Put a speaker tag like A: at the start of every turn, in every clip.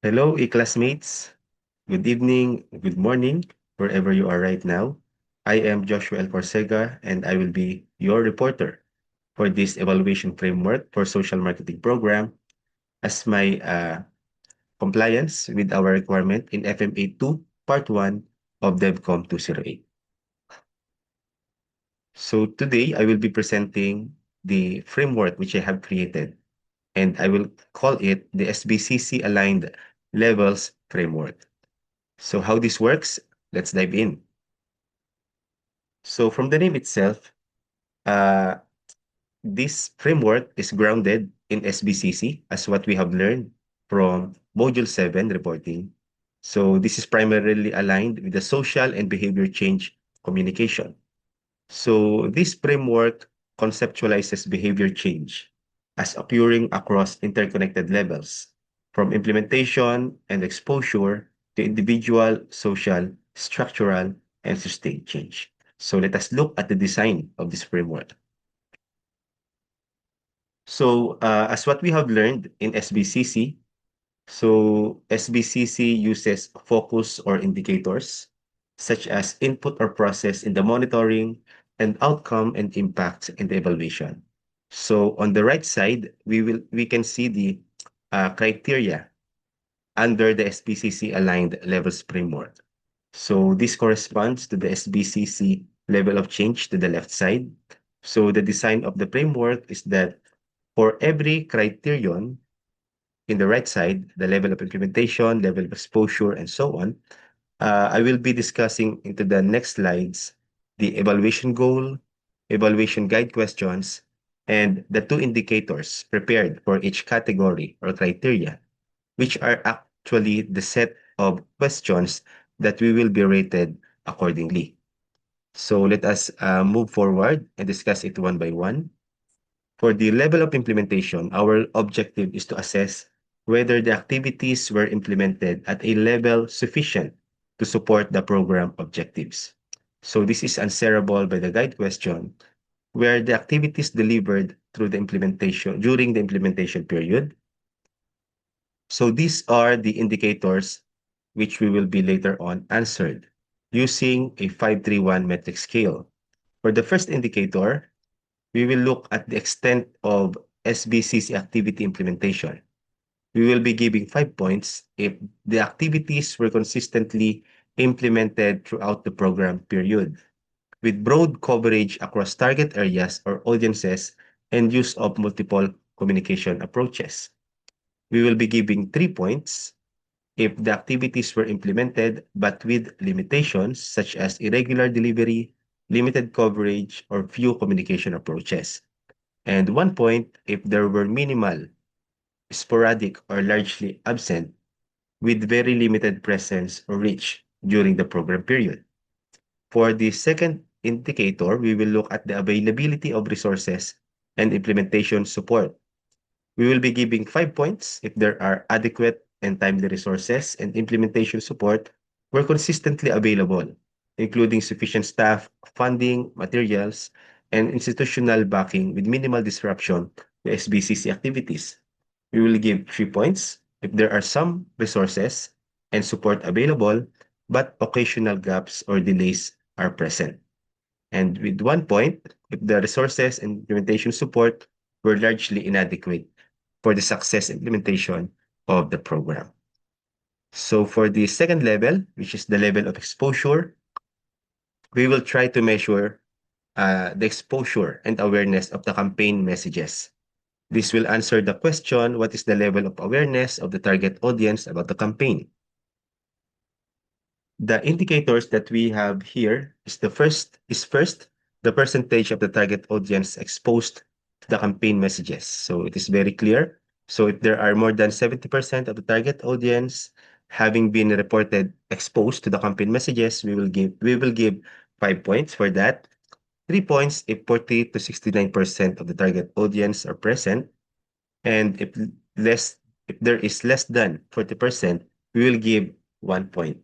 A: Hello, classmates. Good evening, good morning, wherever you are right now. I am Joshua L. Forsega, and I will be your reporter for this evaluation framework for social marketing program as my compliance with our requirement in FMA 2, Part 1 of DevCom 208. So today, I will be presenting the framework which I have created, and I will call it the SBCC Aligned Levels Framework. So how this works, let's dive in. So from the name itself, uh, this framework is grounded in SBCC as what we have learned from Module 7 reporting. So this is primarily aligned with the social and behavior change communication. So this framework conceptualizes behavior change as occurring across interconnected levels, from implementation and exposure to individual, social, structural, and sustained change. So let us look at the design of this framework. So as what we have learned in SBCC, so SBCC uses focus or indicators such as input or process in the monitoring and outcome and impact in the evaluation. So on the right side, we can see the criteria under the SBCC aligned levels framework. So this corresponds to the SBCC level of change to the left side. So the design of the framework is that for every criterion, in the right side, the level of implementation, level of exposure, and so on. I will be discussing into the next slides the evaluation goal, evaluation guide questions, and the two indicators prepared for each category or criteria, which are actually the set of questions that we will be rated accordingly. So let us move forward and discuss it one by one. For the level of implementation, our objective is to assess whether the activities were implemented at a level sufficient to support the program objectives. So this is answerable by the guide question, where the activities delivered through the implementation during the implementation period. So these are the indicators which we will be later on answered using a 531 metric scale. For the first indicator, we will look at the extent of SBCC activity implementation. We will be giving 5 points if the activities were consistently implemented throughout the program period, with broad coverage across target areas or audiences and use of multiple communication approaches. We will be giving 3 points if the activities were implemented but with limitations such as irregular delivery, limited coverage, or few communication approaches. And 1 point if there were minimal, sporadic, or largely absent with very limited presence or reach during the program period. For the second indicator, we will look at the availability of resources and implementation support. We will be giving 5 points if there are adequate and timely resources and implementation support were consistently available, including sufficient staff, funding, materials, and institutional backing with minimal disruption to SBCC activities. We will give 3 points if there are some resources and support available, but occasional gaps or delays are present. And with 1 point, if the resources and implementation support were largely inadequate for the success implementation of the program. So for the second level, which is the level of exposure, we will try to measure the exposure and awareness of the campaign messages. This will answer the question, what is the level of awareness of the target audience about the campaign? The indicators that we have here is first the percentage of the target audience exposed to the campaign messages. So it is very clear. So if there are more than 70% of the target audience having been reported exposed to the campaign messages, we will give 5 points for that. 3 points if 40 to 69% of the target audience are present, and if there is less than 40%, we will give 1 point.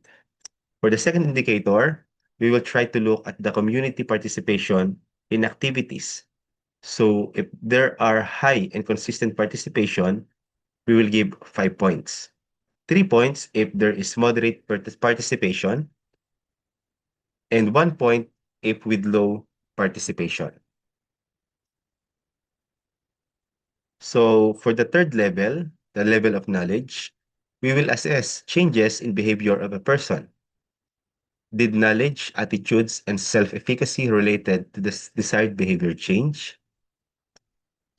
A: For the second indicator, we will try to look at the community participation in activities. So if there are high and consistent participation, we will give 5 points. 3 points if there is moderate participation, and 1 point if with low participation. So for the third level, the level of knowledge, we will assess changes in behavior of a person. Did knowledge, attitudes, and self-efficacy related to the desired behavior change?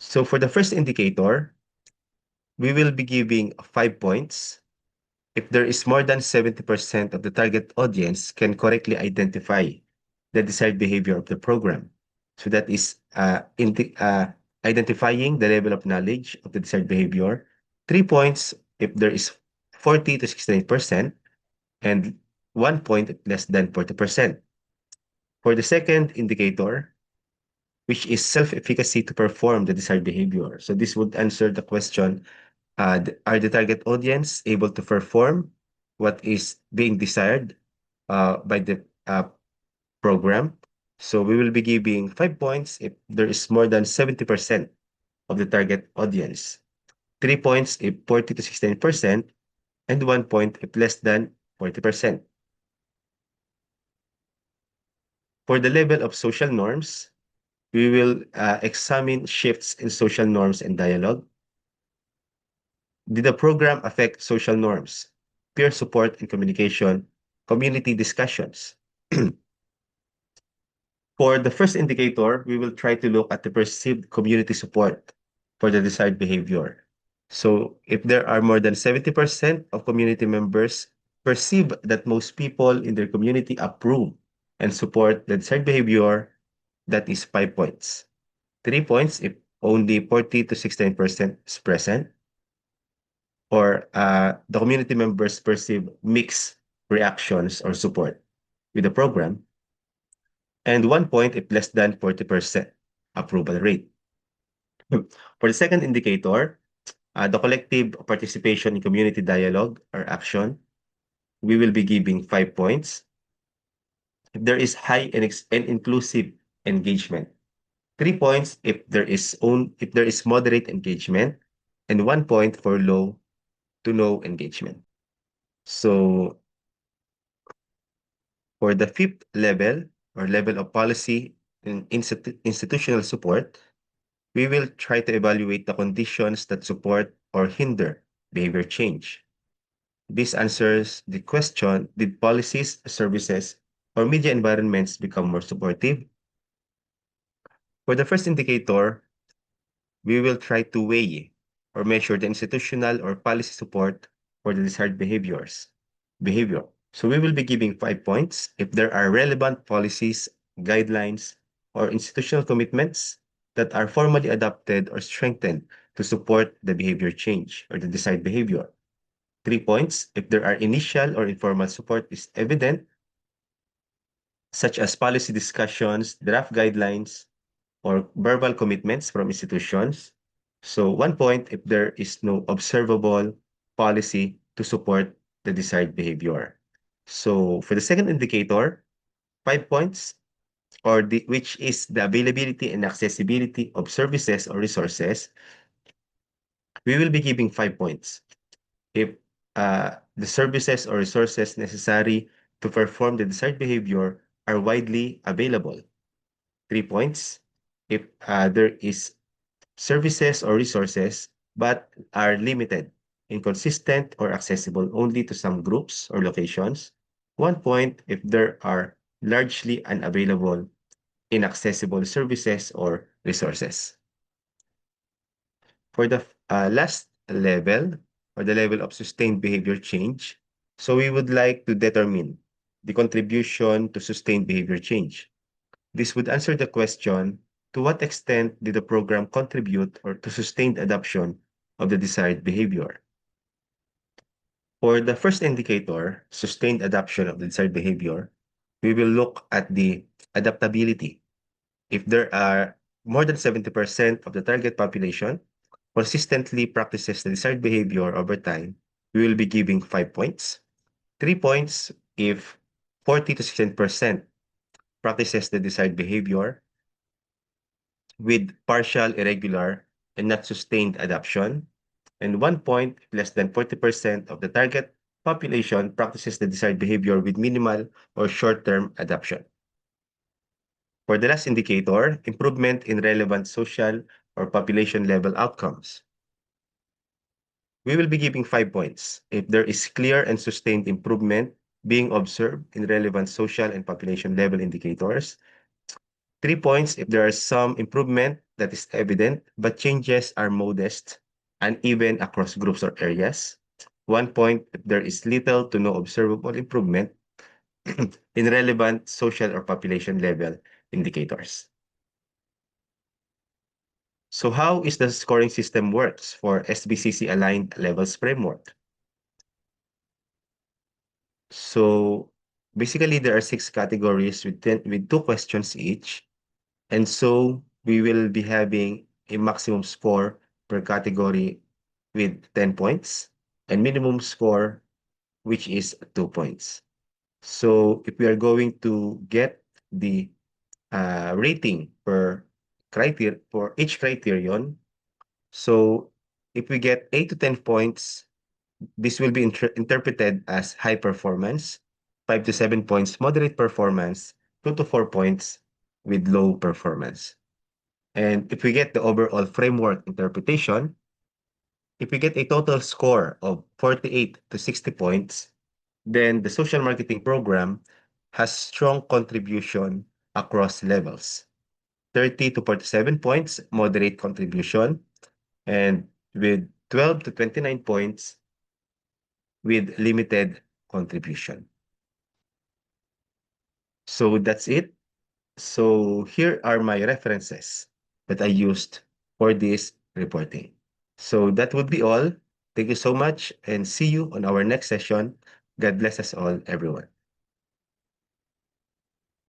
A: So for the first indicator, we will be giving 5 points if there is more than 70% of the target audience can correctly identify the desired behavior of the program. So that is identifying the level of knowledge of the desired behavior. 3 points if there is 40 to 69%, and 1 point if less than 40%. For the second indicator, which is self-efficacy to perform the desired behavior. So this would answer the question, are the target audience able to perform what is being desired by the program? So we will be giving 5 points if there is more than 70% of the target audience, 3 points if 40 to 16%, and 1 point if less than 40%. For the level of social norms, we will examine shifts in social norms and dialogue. Did the program affect social norms, peer support and communication, community discussions? For the first indicator, we will try to look at the perceived community support for the desired behavior. So if there are more than 70% of community members perceive that most people in their community approve and support the desired behavior, that is 5 points. 3 points if only 40 to 69% is present, or the community members perceive mixed reactions or support with the program, and 1 point if less than 40% approval rate. For the second indicator, the collective participation in community dialogue or action, we will be giving 5 points. If there is high and inclusive engagement, 3 points if there is moderate engagement, and 1 point for low to no engagement. So for the fifth level or level of policy and institutional support, we will try to evaluate the conditions that support or hinder behavior change. This answers the question, did policies, services, or media environments become more supportive? For the first indicator, we will try to weigh or measure the institutional or policy support for the desired behavior. So we will be giving 5 points if there are relevant policies, guidelines, or institutional commitments that are formally adopted or strengthened to support the behavior change or the desired behavior. 3 points if there are initial or informal support is evident, such as policy discussions, draft guidelines, or verbal commitments from institutions. So 1 point if there is no observable policy to support the desired behavior. So for the second indicator, 5 points, which is the availability and accessibility of services or resources, we will be giving 5 points. If the services or resources necessary to perform the desired behavior are widely available. 3 points. If there is services or resources but are limited, inconsistent, or accessible only to some groups or locations. 1 point if there are largely unavailable, inaccessible services or resources. For the last level, or the level of sustained behavior change, so we would like to determine the contribution to sustained behavior change. This would answer the question, to what extent did the program contribute or to sustained adoption of the desired behavior? For the first indicator, sustained adoption of the desired behavior, we will look at the adaptability. If there are more than 70% of the target population consistently practices the desired behavior over time, we will be giving 5 points. 3 points if 40 to 16% practices the desired behavior with partial, irregular, and not sustained adoption. and 1 point if less than 40% of the target population practices the desired behavior with minimal or short-term adoption. For the last indicator, improvement in relevant social or population level outcomes. We will be giving 5 points if there is clear and sustained improvement being observed in relevant social and population level indicators. 3 points if there is some improvement that is evident, but changes are modest and even across groups or areas. 1 point if there is little to no observable improvement in relevant social or population level indicators. So how is the scoring system works for SBCC aligned levels framework? So basically there are 6 categories with 2 questions each. And so we will be having a maximum score per category with 10 points and minimum score, which is 2 points. So if we are going to get the rating per criteria for each criterion, so if we get 8 to 10 points, this will be interpreted as high performance, 5 to 7 points moderate performance, 2 to 4 points with low performance. And if we get the overall framework interpretation, if we get a total score of 48 to 60 points, then the social marketing program has strong contribution across levels. 30 to 47 points, moderate contribution, and with 12 to 29 points with limited contribution. So that's it. So here are my references that I used for this reporting. So that would be all. Thank you so much and see you on our next session. God bless us all, everyone.